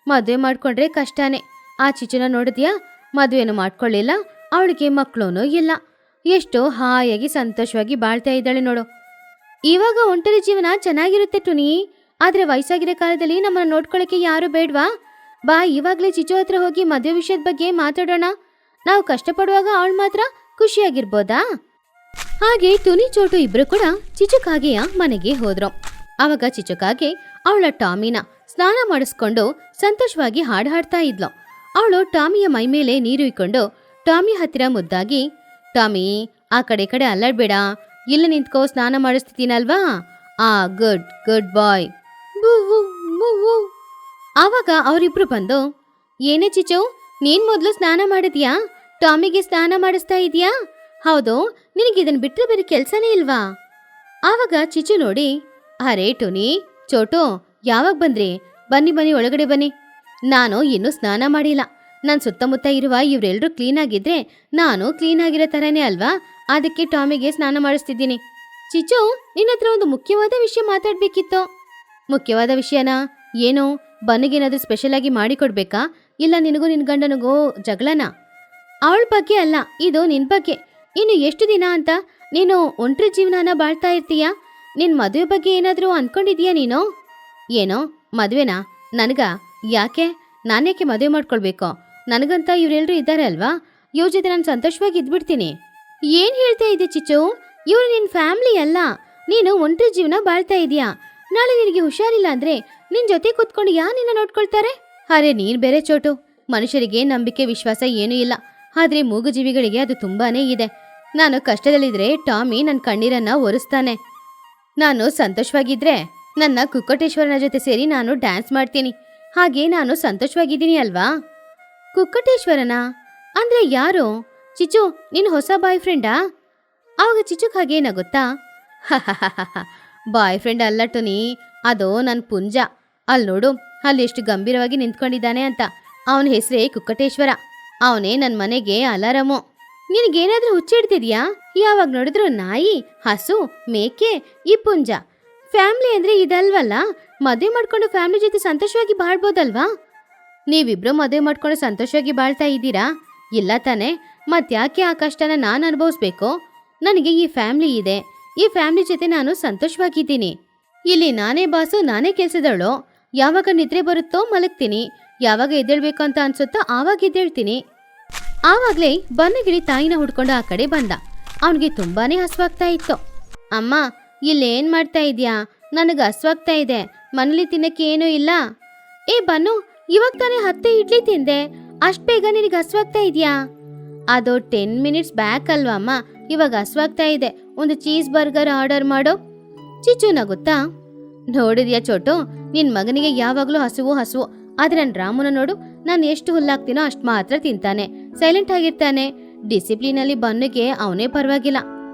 ಮದ್ವೆ ಮಾಡ್ಕೊಂಡ್ರೆ ಕಷ್ಟನೇ. ಆ ಚಿಚುನ ನೋಡಿದ್ಯಾ? ಮದ್ವೆನೂ ಮಾಡ್ಕೊಳ್ಳಿಲ್ಲ, ಅವಳಿಗೆ ಮಕ್ಳೂನೂ ಇಲ್ಲ. ಎಷ್ಟೋ ಹಾಯಾಗಿ ಸಂತೋಷವಾಗಿ ಬಾಳ್ತಾ ಇದ್ದಾಳೆ ನೋಡು. ಇವಾಗ ಒಂಟರಿ ಜೀವನ ಚೆನ್ನಾಗಿರುತ್ತೆ ಟುನಿ, ಆದ್ರೆ ವಯಸ್ಸಾಗಿರೋ ಕಾಲದಲ್ಲಿ ನಮ್ಮನ್ನ ನೋಡ್ಕೊಳಕ್ಕೆ ಯಾರು ಬೇಡ್ವಾ? ಬಾ, ಇವಾಗ್ಲೇ ಚಿಚು ಹತ್ರ ಹೋಗಿ ಮದುವೆ ವಿಷಯದ ಬಗ್ಗೆ ಮಾತಾಡೋಣ. ನಾವು ಕಷ್ಟಪಡುವಾಗ ಅವಳು ಮಾತ್ರ ಖುಷಿಯಾಗಿರ್ಬೋದಾ? ಹಾಗೆ ಟುನಿ ಚೋಟು ಇಬ್ರು ಕೂಡ ಚಿಚುಕಾಗೆಯ ಮನೆಗೆ ಹೋದ್ರು. ಅವಾಗ ಚಿಚುಕಾಗೆ ಅವಳ ಟಾಮಿನ ಸ್ನಾನ ಮಾಡಿಸ್ಕೊಂಡು ಸಂತೋಷವಾಗಿ ಹಾಡು ಹಾಡ್ತಾ ಇದ್ಲು. ಅವಳು ಟಾಮಿಯ ಮೈ ಮೇಲೆ ನೀರು ಇಕ್ಕೊಂಡು ಟಾಮಿ ಹತ್ತಿರ ಮುದ್ದಾಗಿ, ಟಾಮಿ, ಆ ಕಡೆ ಅಲ್ಲಾಡ್ಬೇಡ, ಇಲ್ಲ ನಿಂತ್ಕೋ, ಸ್ನಾನ ಮಾಡಿಸ್ತೀನಲ್ವಾ? ಗುಡ್ ಗುಡ್ ಬಾಯ್. ಆವಾಗ ಅವರಿಬ್ರು ಬಂದು, ಏನೇ ಚಿಚು, ನೀನ್ ಮೊದ್ಲು ಸ್ನಾನ ಮಾಡಿದ್ಯಾ? ಟಾಮಿಗೆ ಸ್ನಾನ ಮಾಡಿಸ್ತಾ ಇದೀಯಾ? ಹೌದು, ನಿನಗಿದನ್ ಬಿಟ್ರೆ ಬೇರೆ ಕೆಲ್ಸನೇ ಇಲ್ವಾ? ಆವಾಗ ಚಿಚು ನೋಡಿ, ಅರೇ ಟುನಿ, ಚೋಟು, ಯಾವಾಗ ಬಂದ್ರಿ? ಬನ್ನಿ ಬನ್ನಿ, ಒಳಗಡೆ ಬನ್ನಿ. ನಾನು ಇನ್ನೂ ಸ್ನಾನ ಮಾಡಿಲ್ಲ. ನನ್ನ ಸುತ್ತಮುತ್ತ ಇರುವ ಇವರೆಲ್ಲರೂ ಕ್ಲೀನಾಗಿದ್ರೆ ನಾನು ಕ್ಲೀನಾಗಿರೋ ಥರನೇ ಅಲ್ವಾ? ಅದಕ್ಕೆ ಟಾಮಿಗೆ ಸ್ನಾನ ಮಾಡಿಸ್ತಿದ್ದೀನಿ. ಚಿಚು, ನಿನ್ನ ಹತ್ರ ಒಂದು ಮುಖ್ಯವಾದ ವಿಷಯ ಮಾತಾಡ್ಬೇಕಿತ್ತು. ಮುಖ್ಯವಾದ ವಿಷಯನಾ? ಏನು? ಬನ್ನಿಗೇನಾದ್ರೂ ಸ್ಪೆಷಲ್ ಆಗಿ ಮಾಡಿಕೊಡ್ಬೇಕಾ? ಇಲ್ಲ ನಿನಗೂ ನಿನ್ನ ಗಂಡನಿಗೂ ಜಗಳನಾ? ಅವಳ ಬಗ್ಗೆ ಅಲ್ಲ, ಇದು ನಿನ್ ಬಗ್ಗೆ. ಇನ್ನು ಎಷ್ಟು ದಿನ ಅಂತ ನೀನು ಒಂಟ್ರಿ ಜೀವನಾನ ಬಾಳ್ತಾ ಇರ್ತೀಯಾ? ನಿನ್ ಮದುವೆ ಬಗ್ಗೆ ಏನಾದರೂ ಅನ್ಕೊಂಡಿದೀಯಾ ನೀನು? ಏನೋ ಮದುವೆನಾ? ನನಗ? ಯಾಕೆ? ನಾನ್ಯಾಕೆ ಮದುವೆ ಮಾಡ್ಕೊಳ್ಬೇಕು? ನನಗಂತ ಇವರೆಲ್ಲರೂ ಇದ್ದಾರೆ ಅಲ್ವಾ? ಇವ್ರ ಜೊತೆ ನಾನು ಸಂತೋಷವಾಗಿ ಇದ್ಬಿಡ್ತೀನಿ. ಏನ್ ಹೇಳ್ತಾ ಇದ್ದೆ ಚಿಚು? ಇವ್ರು ನಿನ್ ಫ್ಯಾಮಿಲಿ ಅಲ್ಲ, ನೀನು ಒಂಟ್ರಿ ಜೀವನ ಬಾಳ್ತಾ ಇದೀಯಾ. ನಾಳೆ ನಿನಗೆ ಹುಷಾರಿಲ್ಲ ಅಂದ್ರೆ ನಿನ್ ಜೊತೆ ಕೂತ್ಕೊಂಡು ಯಾರು ನಿನ್ನ ನೋಡ್ಕೊಳ್ತಾರೆ? ಅರೆ ನೀನ್ ಬೇರೆ ಚೋಟು, ಮನುಷ್ಯರಿಗೆ ನಂಬಿಕೆ ವಿಶ್ವಾಸ ಏನೂ ಇಲ್ಲ, ಆದ್ರೆ ಮೂಗುಜೀವಿಗಳಿಗೆ ಅದು ತುಂಬಾನೇ ಇದೆ. ನಾನು ಕಷ್ಟದಲ್ಲಿದ್ರೆ ಟಾಮಿ ನನ್ನ ಕಣ್ಣೀರನ್ನ ಒರೆಸ್ತಾನೆ. ನಾನು ಸಂತೋಷವಾಗಿದ್ರೆ ನನ್ನ ಕುಕ್ಕಟೇಶ್ವರನ ಜೊತೆ ಸೇರಿ ನಾನು ಡ್ಯಾನ್ಸ್ ಮಾಡ್ತೀನಿ. ಹಾಗೆ ನಾನು ಸಂತೋಷವಾಗಿದ್ದೀನಿ ಅಲ್ವಾ? ಕುಕ್ಕಟೇಶ್ವರನ ಅಂದ್ರೆ ಯಾರು? ಚಿಚು, ನಿನ್ ಹೊಸ ಬಾಯ್ ಫ್ರೆಂಡಾ? ಆವಾಗ ಚಿಚುಕ್ ಹಾಗೆ ನಗುತ್ತಾ, ಬಾಯ್ ಫ್ರೆಂಡ್ ಅಲ್ಲ ಟುನಿ, ಅದು ನನ್ನ ಪುಂಜ. ಅಲ್ಲಿ ನೋಡು, ಅಲ್ಲಿ ಎಷ್ಟು ಗಂಭೀರವಾಗಿ ನಿಂತ್ಕೊಂಡಿದ್ದಾನೆ ಅಂತ. ಅವನ ಹೆಸರೇ ಕುಕ್ಕಟೇಶ್ವರ. ಅವನೇ ನನ್ನ ಮನೆಗೆ ಅಲಾರಮು. ನಿನಗೇನಾದ್ರೂ ಹುಚ್ಚಿಡ್ತಿದ್ಯಾ? ಯಾವಾಗ ನೋಡಿದ್ರು ನಾಯಿ, ಹಸು, ಮೇಕೆ, ಈ ಪುಂಜ. ಫ್ಯಾಮಿಲಿ ಅಂದ್ರೆ ಇದಲ್ವಲ್ಲ. ಮದುವೆ ಮಾಡ್ಕೊಂಡು ಫ್ಯಾಮಿಲಿ ಜೊತೆ ಸಂತೋಷವಾಗಿ ಬಾಳ್ಬೋದಲ್ವಾ? ನೀವಿಬ್ರು ಮದುವೆ ಮಾಡ್ಕೊಂಡು ಸಂತೋಷವಾಗಿ ಬಾಳ್ತಾ ಇದ್ದೀರಾ? ಇಲ್ಲ ತಾನೆ? ಮತ್ತ್ಯಾಕೆ ಆ ಕಷ್ಟನ ನಾನು ಅನುಭವಿಸ್ಬೇಕು? ನನಗೆ ಈ ಫ್ಯಾಮಿಲಿ ಇದೆ, ಈ ಫ್ಯಾಮಿಲಿ ಜೊತೆ ನಾನು ಸಂತೋಷವಾಗಿದ್ದೀನಿ. ಇಲ್ಲಿ ನಾನೇ ಬಾಸು, ನಾನೇ ಕೆಲಸದವಳು. ಯಾವಾಗ ನಿದ್ರೆ ಬರುತ್ತೋ ಮಲಗ್ತೀನಿ, ಯಾವಾಗ ಎದ್ದೇಳ್ಬೇಕು ಅಂತ ಅನ್ಸುತ್ತೋ ಆವಾಗ ಎದ್ದೇಳ್ತೀನಿ. ಆವಾಗ್ಲೇ ಬನ್ನಗಿರಿ ತಾಯಿನ ಹುಡ್ಕೊಂಡು ಆ ಕಡೆ ಬಂದ. ಅವನಿಗೆ ತುಂಬಾನೇ ಹಸುವಾಗ್ತಾ ಇತ್ತು. ಅಮ್ಮ, ಇಲ್ಲೇನ್ ಮಾಡ್ತಾ ಇದ್ಯಾ? ನನಗೆ ಹಸುವಾಗ್ತಾ ಇದೆ, ಮನೇಲಿ ತಿನ್ನಕ್ಕೆ ಏನೂ ಇಲ್ಲ. ಏ ಬನ್ನು, ಇವಾಗ ತಾನೇ 10 ಇಡ್ಲಿ ತಿಂದೆ, ಅಷ್ಟ್ ಬೇಗ ನಿನಗೆ ಹಸುವಾಗ್ತಾ ಇದೆಯಾ? ಅದು 10 ಮಿನಿಟ್ಸ್ ಬ್ಯಾಕ್ ಅಲ್ವಾ ಅಮ್ಮ, ಇವಾಗ ಹಸುವಾಗ್ತಾ ಇದೆ. ಒಂದು ಚೀಸ್ ಬರ್ಗರ್ ಆರ್ಡರ್ ಮಾಡು. ಚಿಚು ನಗುತ್ತಾ, ನೋಡಿದ್ಯಾ ಚೋಟು, ನಿನ್ ಮಗನಿಗೆ ಯಾವಾಗ್ಲೂ ಹಸುವು. ಆದ್ರೆ ನನ್ ರಾಮನ ನೋಡು, ನಾನು ಎಷ್ಟು ಹುಲ್ಲಾಕ್ತೀನೋ ಅಷ್ಟು ಮಾತ್ರ ತಿಂತಾನೆ, ಸೈಲೆಂಟ್ ಆಗಿರ್ತಾನೆ. ಡಿಸಿಪ್ಲಿನ್ ಅಲ್ಲಿ ಬನ್ನುಗೆ ಅವನೇ ಪರವಾಗಿಲ್ಲ.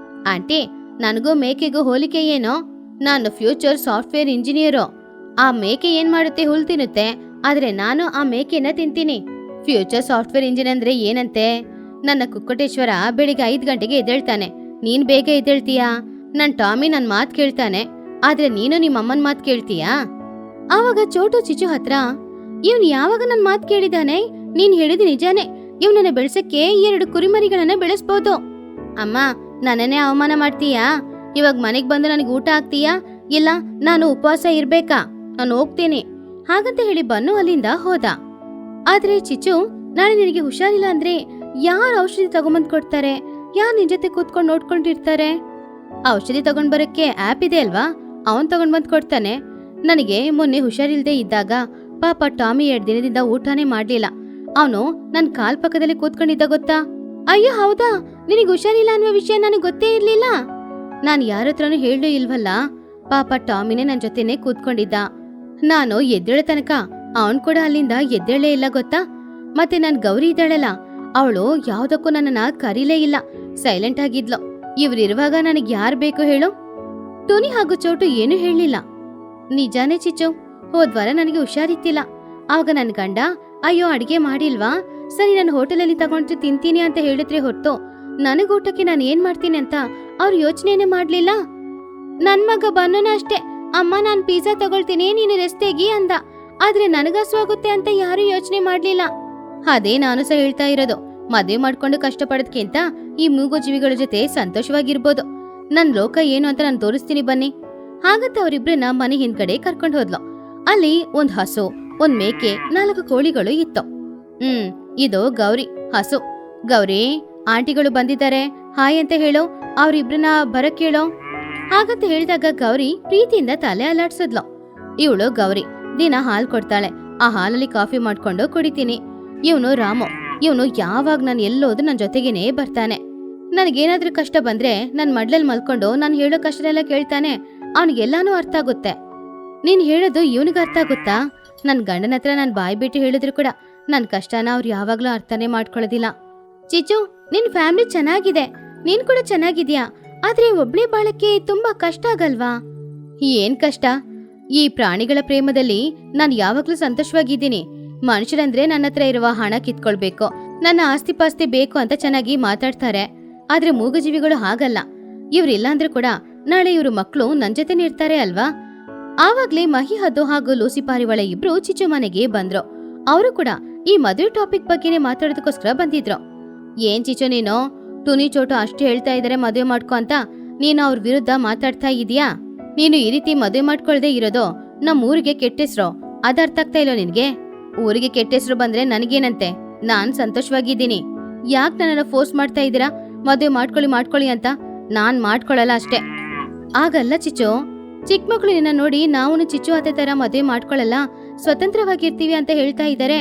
ಆಂಟಿ, ನನಗೂ ಮೇಕೆಗೂ ಹೋಲಿಕೆ ಏನೋ? ನಾನು ಫ್ಯೂಚರ್ ಸಾಫ್ಟ್ವೇರ್ ಇಂಜಿನಿಯರು. ಆ ಮೇಕೆ ಏನ್ ಮಾಡುತ್ತೆ? ಹುಲ್ ತಿನ್ನುತ್ತೆ, ಆದ್ರೆ ನಾನು ಆ ಮೇಕೆನ ತಿಂತೀನಿ. ಫ್ಯೂಚರ್ ಸಾಫ್ಟ್ವೇರ್ ಇಂಜಿನಿಯರ್ ಅಂದ್ರೆ ಏನಂತೆ? ನನ್ನ ಕುಕ್ಕಟೇಶ್ವರ ಬೆಳಿಗ್ಗೆ 5 ಗಂಟೆಗೆ ಎದ್ದೇಳ್ತಾನೆ, ನೀನ್ ಬೇಗ ಎದ್ದೇಳ್ತೀಯಾ? ನನ್ ಟಾಮಿ ನನ್ ಮಾತ್ ಕೇಳ್ತಾನೆ, ಆದ್ರೆ ನೀನು ನಿಮ್ಮಮ್ಮನ್ ಮಾತ್ ಕೇಳ್ತೀಯಾ? ಆವಾಗ ಚೋಟು ಚಿಚು ಹತ್ರ, ಇವ್ನ್ ಯಾವಾಗ ನನ್ ಮಾತ್ ಕೇಳಿದಾನೆ? ನೀನ್ ಹೇಳಿದ ನಿಜಾನೇ, ಇವ್ನನ್ನ ಬೆಳ್ಸಕ್ಕೆ 2 ಕುರಿಮರಿಗಳನ್ನ ಬೆಳೆಸ್ಬೋದು. ಅಮ್ಮ, ನನ್ನನ್ನೇ ಅವಮಾನ ಮಾಡ್ತೀಯಾ? ಇವಾಗ ಮನೆಗ್ ಬಂದು ನನಗೆ ಊಟ ಹಾಕ್ತೀಯಾ? ಇಲ್ಲ ನಾನು ಉಪವಾಸ ಇರ್ಬೇಕಾ? ನಾನು ಹೋಗ್ತೀನಿ ಹಾಗಂತ ಹೇಳಿ ಬನ್ನು ಅಲ್ಲಿಂದ ಹೋದ. ಆದ್ರೆ ಚಿಚು, ನಾಳೆ ನಿನಗೆ ಹುಷಾರಿಲ್ಲ ಅಂದ್ರೆ ಯಾರು ಔಷಧಿ ತಗೊಂಬಂದ್ ಕೊಡ್ತಾರೆ? ಯಾರು ನಿನ್ ಜೊತೆ ಕೂತ್ಕೊಂಡು ನೋಡ್ಕೊಂಡಿರ್ತಾರೆ? ಔಷಧಿ ತಗೊಂಡ್ ಬರಕ್ಕೆ ಆಪ್ ಇದೆ ಅಲ್ವಾ, ಅವನ್ ತಗೊಂಡ್ ಬಂದ್ ಕೊಡ್ತಾನೆ. ನನಗೆ ಮೊನ್ನೆ ಹುಷಾರಿಲ್ದೆ ಇದ್ದಾಗ ಪಾಪ ಟಾಮಿ 2 ದಿನದಿಂದ ಊಟನೇ ಮಾಡ್ಲಿಲ್ಲ. ಅವನು ನನ್ ಕಾಲ್ ಪಕ್ಕದಲ್ಲಿ ಕೂತ್ಕೊಂಡಿದ್ದ ಗೊತ್ತಾ? ಅಯ್ಯೋ ಹೌದಾ? ನಿನಗೆ ಹುಷಾರಿಲ್ಲ ಅನ್ನುವ ವಿಷಯ ನನಗೆ ಗೊತ್ತೇ ಇರ್ಲಿಲ್ಲ. ನಾನ್ ಯಾರತ್ರನೂ ಹೇಳೂ ಇಲ್ವಲ್ಲ. ಪಾಪ ಟಾಮಿನೇ ನನ್ ಜೊತೆನೆ ಕೂತ್ಕೊಂಡಿದ್ದ. ನಾನು ಎದ್ದೇಳ ತನಕ ಅವನ್ ಕೂಡ ಅಲ್ಲಿಂದ ಎದ್ದೇಳೇ ಇಲ್ಲ ಗೊತ್ತಾ? ಮತ್ತೆ ನನ್ ಗೌರಿ ಇದ್ದಾಳಲ್ಲ, ಅವಳು ಯಾವ್ದಕ್ಕೂ ನನ್ನನ್ನ ಕರೀಲೇ ಇಲ್ಲ, ಸೈಲೆಂಟ್ ಆಗಿದ್ಲು. ಇವ್ರಿರುವಾಗ ನನಗ್ ಯಾರ್ ಬೇಕು ಹೇಳು? ಟೋನಿ ಹಾಗೂ ಚೋಟು ಏನು ಹೇಳಲಿಲ್ಲ. ನಿಜಾನೇ ಚಿಚ್ಚು, ಹೋದ್ವಾರ ನನಗೆ ಹುಷಾರಿತ್ತಿಲ್ಲ. ಆವಾಗ ನನ್ ಗಂಡ, ಅಯ್ಯೋ ಅಡಿಗೆ ಮಾಡಿಲ್ವಾ, ಸರಿ ನಾನು ಹೋಟೆಲಲ್ಲಿ ತಗೊಂಡು ತಿಂತೀನಿ ಅಂತ ಹೇಳಿದ್ರೆ ಹೊರತು ನನಗ್ ಊಟಕ್ಕೆ ನಾನು ಏನ್ ಮಾಡ್ತೀನಿ ಅಂತ ಅವ್ರು ಯೋಚನೆನೇ ಮಾಡ್ಲಿಲ್ಲ. ನನ್ ಮಗ ಬನ್ನನ ಅಷ್ಟೇ, ಅಮ್ಮ ನಾನ್ ಪಿಜ್ಜಾ ತಗೊಳ್ತೀನಿ, ನೀನು ರೆಸ್ಟ್ ತೆಗಿ ಅಂದ. ಆದ್ರೆ ನನಗಸ್ವಾಗುತ್ತೆ ಅಂತ ಯಾರು ಯೋಚನೆ ಮಾಡ್ಲಿಲ್ಲ. ಅದೇ ನಾನು ಸಹ ಹೇಳ್ತಾ ಇರೋದು, ಮದುವೆ ಮಾಡ್ಕೊಂಡು ಕಷ್ಟಪಡೋದ್ಕಿಂತ ಈ ಮೂಗು ಜೀವಿಗಳ ಜೊತೆ ಸಂತೋಷವಾಗಿರ್ಬೋದು. ನನ್ ಲೋಕ ಏನು ಅಂತ ನಾನು ತೋರಿಸ್ತೀನಿ ಬನ್ನಿ. ಹಾಗಂತ ಅವರಿಬ್ರನ್ನ ಮನೆ ಹಿಂದ್ಗಡೆ ಕರ್ಕೊಂಡು ಹೋದ್ಲು. ಅಲ್ಲಿ 1 ಹಸು, 1 ಮೇಕೆ, 4 ಕೋಳಿಗಳು ಇತ್ತು. ಇದು ಗೌರಿ ಹಸು. ಗೌರಿ, ಆಂಟಿಗಳು ಬಂದಿದ್ದಾರೆ, ಹಾಯ್ ಅಂತ ಹೇಳೋ, ಅವ್ರಿಬ್ರನ್ನ ಬರಕ್ ಹೇಳೋ. ಹಾಗಂತ ಹೇಳಿದಾಗ ಗೌರಿ ಪ್ರೀತಿಯಿಂದ ತಲೆ ಅಲ್ಲಾಡ್ಸಿದ್ಲು. ಇವಳು ಗೌರಿ ದಿನ ಹಾಲ್ ಕೊಡ್ತಾಳೆ, ಆ ಹಾಲಲ್ಲಿ ಕಾಫಿ ಮಾಡ್ಕೊಂಡು ಕುಡಿತೀನಿ. ಇವನು ರಾಮು, ಇವನು ಯಾವಾಗ ನಾನು ಎಲ್ಲೋದು ನನ್ ಜೊತೆಗೇನೆ ಬರ್ತಾನೆ. ನನಗೇನಾದ್ರೂ ಕಷ್ಟ ಬಂದ್ರೆ ನನ್ ಮಡ್ಲಲ್ಲಿ ಮಲ್ಕೊಂಡು ನಾನು ಹೇಳೋ ಕಷ್ಟನೆಲ್ಲ ಕೇಳ್ತಾನೆ. ಅವನಿಗೆಲ್ಲಾನು ಅರ್ಥ ಆಗುತ್ತೆ. ನೀನ್ ಹೇಳೋದು ಇವನಿಗೆ ಅರ್ಥ ಆಗುತ್ತಾ? ನನ್ ಗಂಡನ ಹತ್ರ ನಾನು ಬಾಯಿ ಬಿಟ್ಟು ಹೇಳಿದ್ರು ಕೂಡ ನನ್ ಕಷ್ಟನ ಅವ್ರು ಯಾವಾಗ್ಲೂ ಅರ್ಥನೇ ಮಾಡ್ಕೊಳ್ಳೋದಿಲ್ಲ. ಚಿಚು, ನಿನ್ ಫ್ಯಾಮಿಲಿ ಚೆನ್ನಾಗಿದೆ, ನೀನ್ ಕೂಡ ಚೆನ್ನಾಗಿದ್ಯಾ, ಆದ್ರೆ ಒಬ್ಳೇ ಬಾಳಕ್ಕೆ ತುಂಬಾ ಕಷ್ಟ ಆಗಲ್ವಾ? ಏನ್ ಕಷ್ಟ? ಈ ಪ್ರಾಣಿಗಳ ಪ್ರೇಮದಲ್ಲಿ ನಾನು ಯಾವಾಗ್ಲೂ ಸಂತೋಷವಾಗಿದ್ದೀನಿ. ಮನುಷ್ಯರಂದ್ರೆ ನನ್ನ ಹತ್ರ ಇರುವ ಹಣ ಕಿತ್ಕೊಳ್ಬೇಕು, ನನ್ನ ಆಸ್ತಿ ಪಾಸ್ತಿ ಬೇಕು ಅಂತ ಚೆನ್ನಾಗಿ ಮಾತಾಡ್ತಾರೆ. ಆದ್ರೆ ಮೂಗಜೀವಿಗಳು ಹಾಗಲ್ಲ. ಇವ್ರಿಲ್ಲಾಂದ್ರೂ ಕೂಡ ನಾಳೆ ಇವ್ರ ಮಕ್ಕಳು ನನ್ ಜೊತೆನೇ ಇರ್ತಾರೆ ಅಲ್ವಾ? ಆವಾಗ್ಲೇ ಮಹಿ ಹದ್ದು ಹಾಗೂ ಲೂಸಿ ಪಾರಿವಾಳ ಇಬ್ರು ಚಿಚು ಮನೆಗೆ ಬಂದ್ರು. ಅವರು ಕೂಡ ಈ ಮದುವೆ ಟಾಪಿಕ್ ಬಗ್ಗೆನೇ ಮಾತಾಡೋದಕ್ಕೋಸ್ಕರ ಬಂದಿದ್ರು. ಏನ್ ಚಿಚು ನೀನು, ಟುನಿ ಚೋಟು ಅಷ್ಟು ಹೇಳ್ತಾ ಇದಾರೆ ಮದುವೆ ಮಾಡ್ಕೊ ಅಂತ, ನೀನು ಅವ್ರ ವಿರುದ್ಧ ಮಾತಾಡ್ತಾ ಇದೀಯಾ? ನೀನು ಈ ರೀತಿ ಮದುವೆ ಮಾಡ್ಕೊಳ್ದೆ ಇರೋದು ನಮ್ ಊರಿಗೆ ಕೆಟ್ಟ ಹೆಸ್ರು, ಅದರ್ಥ ಆಗ್ತಾ ಇಲ್ಲೋ ನಿನ್ಗೆ? ಊರಿಗೆ ಕೆಟ್ಟ ಹೆಸ್ರು ಬಂದ್ರೆ ನನಗೇನಂತೆ? ನಾನ್ ಸಂತೋಷವಾಗಿದ್ದೀನಿ. ಯಾಕೆ ನನ್ನನ್ನ ಫೋರ್ಸ್ ಮಾಡ್ತಾ ಇದ್ದೀರಾ ಮದುವೆ ಮಾಡ್ಕೊಳ್ಳಿ ಅಂತ? ನಾನ್ ಮಾಡ್ಕೊಳಲ್ಲ ಅಷ್ಟೇ. ಆಗಲ್ಲ ಚಿಚ್ಚು, ಚಿಕ್ಕ ಮಕ್ಳು ನಿನ್ನ ನೋಡಿ ನಾವು ಚಿಚ್ಚು ಅದೇ ತರ ಮದುವೆ ಮಾಡ್ಕೊಳಲ್ಲ, ಸ್ವತಂತ್ರವಾಗಿರ್ತೀವಿ ಅಂತ ಹೇಳ್ತಾ ಇದ್ದಾರೆ.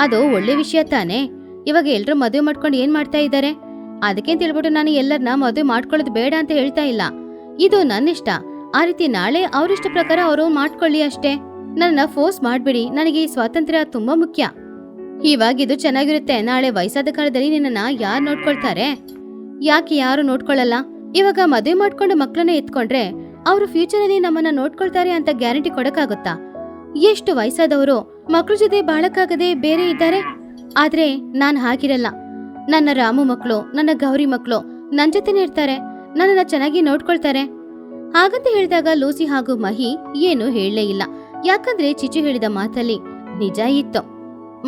ಅದು ಒಳ್ಳೆ ವಿಷಯ ತಾನೇ. ಇವಾಗ ಎಲ್ರು ಮದುವೆ ಮಾಡ್ಕೊಂಡು ಏನ್ ಮಾಡ್ತಾ ಇದ್ದಾರೆ? ಅದಕ್ಕೆ ಅಂತ ಹೇಳ್ಬಿಟ್ಟು ನಾನು ಎಲ್ಲರನ್ನ ಮದುವೆ ಮಾಡ್ಕೊಳ್ಳೋದು ಬೇಡ ಅಂತ ಹೇಳ್ತಾ ಇಲ್ಲ. ಇದು ನನ್ನ ಇಷ್ಟ. ಆ ರೀತಿ ನಾಳೆ ಅವ್ರಿಷ್ಟ ಪ್ರಕಾರ ಅವರು ಮಾಡ್ಕೊಳ್ಳಿ ಅಷ್ಟೇ. ನನ್ನ ಫೋರ್ಸ್ ಮಾಡ್ಬಿಡಿ. ನನಗೆ ಈ ಸ್ವಾತಂತ್ರ್ಯ ತುಂಬಾ ಮುಖ್ಯ. ಇವಾಗಿದು ಚೆನ್ನಾಗಿರುತ್ತೆ, ನಾಳೆ ವಯಸ್ಸಾದ ಕಾಲದಲ್ಲಿ ನಿನ್ನನ್ನ ಯಾರು ನೋಡ್ಕೊಳ್ತಾರೆ? ಯಾಕೆ ಯಾರು ನೋಡ್ಕೊಳ್ಳಲ್ಲ? ಇವಾಗ ಮದುವೆ ಮಾಡ್ಕೊಂಡು ಮಕ್ಕಳನ್ನ ಎತ್ಕೊಂಡ್ರೆ ಅವರು ಫ್ಯೂಚರ್ ಅಲ್ಲಿ ನಮ್ಮನ್ನ ನೋಡ್ಕೊಳ್ತಾರೆ ಅಂತ ಗ್ಯಾರಂಟಿ ಕೊಡಕ್ಕಾಗುತ್ತಾ? ಎಷ್ಟು ವಯಸ್ಸಾದವರು ಮಕ್ಳ ಜೊತೆ ಬಾಳಕ್ಕಾಗದೆ ಬೇರೆ ಇದ್ದಾರೆ. ಆದ್ರೆ ನಾನ್ ಹಾಗಿರಲ್ಲ. ನನ್ನ ರಾಮು ಮಕ್ಕಳು, ನನ್ನ ಗೌರಿ ಮಕ್ಕಳು ನನ್ ಜೊತೆನೇ ಇರ್ತಾರೆ, ನನ್ನನ್ನ ಚೆನ್ನಾಗಿ ನೋಡ್ಕೊಳ್ತಾರೆ. ಹಾಗಂತ ಹೇಳಿದಾಗ ಲೂಸಿ ಹಾಗೂ ಮಹಿ ಏನು ಹೇಳಲೇ ಇಲ್ಲ. ಯಾಕಂದ್ರೆ ಚಿಚು ಹೇಳಿದ ಮಾತಲ್ಲಿ ನಿಜ ಇತ್ತು.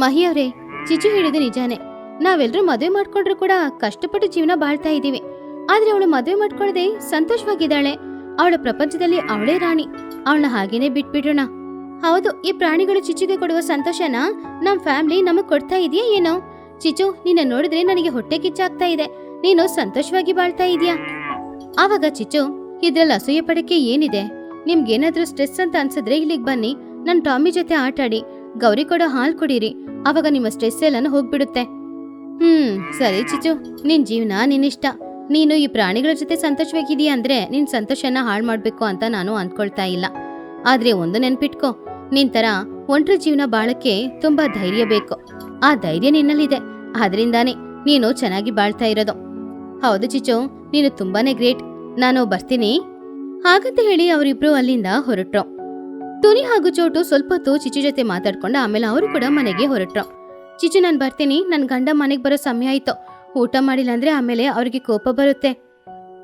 ಮಹಿ ಅವರೇ, ಚಿಚು ಹೇಳಿದ ನಿಜಾನೇ. ನಾವೆಲ್ಲರೂ ಮದುವೆ ಮಾಡ್ಕೊಂಡ್ರು ಕೂಡ ಕಷ್ಟಪಟ್ಟು ಜೀವನ ಬಾಳ್ತಾ ಇದೀವಿ. ಆದ್ರೆ ಅವಳು ಮದುವೆ ಮಾಡ್ಕೊಳ್ಳದೆ ಸಂತೋಷವಾಗಿದ್ದಾಳೆ. ಅವಳ ಪ್ರಪಂಚದಲ್ಲಿ ಅವಳೇ ರಾಣಿ. ಅವಳನ್ನ ಹಾಗೇನೆ ಬಿಟ್ಬಿಡೋಣ. ಹೌದು, ಈ ಪ್ರಾಣಿಗಳು ಚಿಚುಗೆ ಕೊಡುವ ಸಂತೋಷನ ನಮ್ ಫ್ಯಾಮಿಲಿ ನಮಗ್ ಕೊಡ್ತಾ ಇದೆಯಾ ಏನೋ? ಚಿಚು, ನಿನ್ನ ನೋಡಿದ್ರೆ ನನಗೆ ಹೊಟ್ಟೆ ಕಿಚ್ಚಾಗ್ತಾ ಇದೆ. ನೀನು ಸಂತೋಷವಾಗಿ ಬಾಳ್ತಾ ಇದೀಯಾ? ಆವಾಗ ಚಿಚು, ಇದ್ರಲ್ಲಿ ಅಸೂಯೆ ಪಡಕ್ಕೆ ಏನಿದೆ? ನಿಮ್ಗೇನಾದ್ರೂ ಸ್ಟ್ರೆಸ್ ಅಂತ ಅನ್ಸಿದ್ರೆ ಇಲ್ಲಿಗೆ ಬನ್ನಿ, ನನ್ ಟಾಮಿ ಜೊತೆ ಆಟಾಡಿ, ಗೌರಿ ಕೊಡೋ ಹಾಲ್ ಕುಡೀರಿ, ಅವಾಗ ನಿಮ್ಮ ಸ್ಟ್ರೆಸ್ ಎಲ್ಲಾನು ಹೋಗ್ಬಿಡುತ್ತೆ. ಸರಿ ಚಿಚು, ನಿನ್ ಜೀವನ ನಿನ್ನಿಷ್ಟ. ನೀನು ಈ ಪ್ರಾಣಿಗಳ ಜೊತೆ ಸಂತೋಷವಾಗಿದೀಯ ಅಂದ್ರೆ ನಿನ್ ಸಂತೋಷನ ಹಾಳು ಮಾಡ್ಬೇಕು ಅಂತ ನಾನು ಅನ್ಕೊಳ್ತಾ ಇಲ್ಲ. ಆದ್ರೆ ಒಂದು ನೆನ್ಪಿಟ್ಕೋ, ನಿನ್ ತರ ಒಂಟ್ರ ಜೀವನ ಬಾಳಕ್ಕೆ ತುಂಬಾ ಧೈರ್ಯ ಬೇಕು. ಆ ಧೈರ್ಯ ನಿನ್ನಲ್ಲಿದೆ, ಆದ್ರಿಂದಾನೇ ನೀನು ಚೆನ್ನಾಗಿ ಬಾಳ್ತಾ ಇರೋದು. ಹೌದು ಚಿಚು, ನೀನು ತುಂಬಾನೇ ಗ್ರೇಟ್. ನಾನು ಬರ್ತೀನಿ. ಹಾಗಂತ ಹೇಳಿ ಅವರಿಬ್ರು ಅಲ್ಲಿಂದ ಹೊರಟ್ರು. ಟುನಿ ಹಾಗೂ ಚೋಟು ಸ್ವಲ್ಪ ಹೊತ್ತು ಚಿಚು ಜೊತೆ ಮಾತಾಡ್ಕೊಂಡು ಆಮೇಲೆ ಅವರು ಕೂಡ ಮನೆಗೆ ಹೊರಟ್ರು. ಚಿಚು, ನಾನ್ ಬರ್ತೀನಿ, ನನ್ ಗಂಡ ಮನೆಗ್ ಬರೋ ಸಮಯ ಆಯ್ತು, ಊಟ ಮಾಡಿಲ್ಲ ಅಂದ್ರೆ ಆಮೇಲೆ ಅವ್ರಿಗೆ ಕೋಪ ಬರುತ್ತೆ.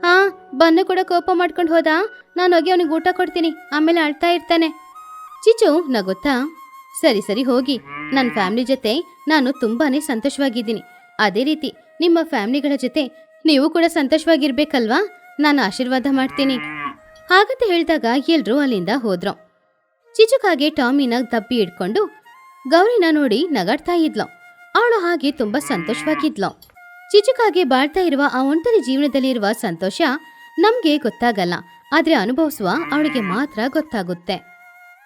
ಹಾ, ಬನ್ನು ಕೂಡ ಕೋಪ ಮಾಡ್ಕೊಂಡು ಹೋದ. ನಾನು ಹೋಗಿ ಅವನಿಗೆ ಊಟ ಕೊಡ್ತೀನಿ, ಆಮೇಲೆ ಅಳ್ತಾ ಇರ್ತಾನೆ. ಚಿಚು ನಗುತ್ತಾ, ಸರಿ ಸರಿ ಹೋಗಿ. ನನ್ನ ಫ್ಯಾಮಿಲಿ ಜೊತೆ ನಾನು ತುಂಬಾನೇ ಸಂತೋಷವಾಗಿದ್ದೀನಿ. ಅದೇ ರೀತಿ ನಿಮ್ಮ ಫ್ಯಾಮಿಲಿಗಳ ಜೊತೆ ನೀವು ಕೂಡ ಸಂತೋಷವಾಗಿರ್ಬೇಕಲ್ವಾ? ನಾನು ಆಶೀರ್ವಾದ ಮಾಡ್ತೀನಿ. ಹಾಗಂತ ಹೇಳಿದಾಗ ಎಲ್ರೂ ಅಲ್ಲಿಂದ ಹೋದ್ರು. ಚಿಚುಕಾಗೆ ಟಾಮಿನ ದಬ್ಬಿ ಹಿಡ್ಕೊಂಡು ಗೌರಿನ ನೋಡಿ ನಗಾಡ್ತಾ ಇದ್ಲು. ಅವಳು ಹಾಗೆ ತುಂಬಾ ಸಂತೋಷವಾಗಿದ್ಲು. ಚಿಚುಕಾಗೆ ಬಾಳ್ತಾ ಇರುವ ಆ ಒಂಟರಿ ಜೀವನದಲ್ಲಿರುವ ಸಂತೋಷ ನಮ್ಗೆ ಗೊತ್ತಾಗಲ್ಲ, ಆದ್ರೆ ಅನುಭವಿಸುವ ಅವಳಿಗೆ ಮಾತ್ರ ಗೊತ್ತಾಗುತ್ತೆ.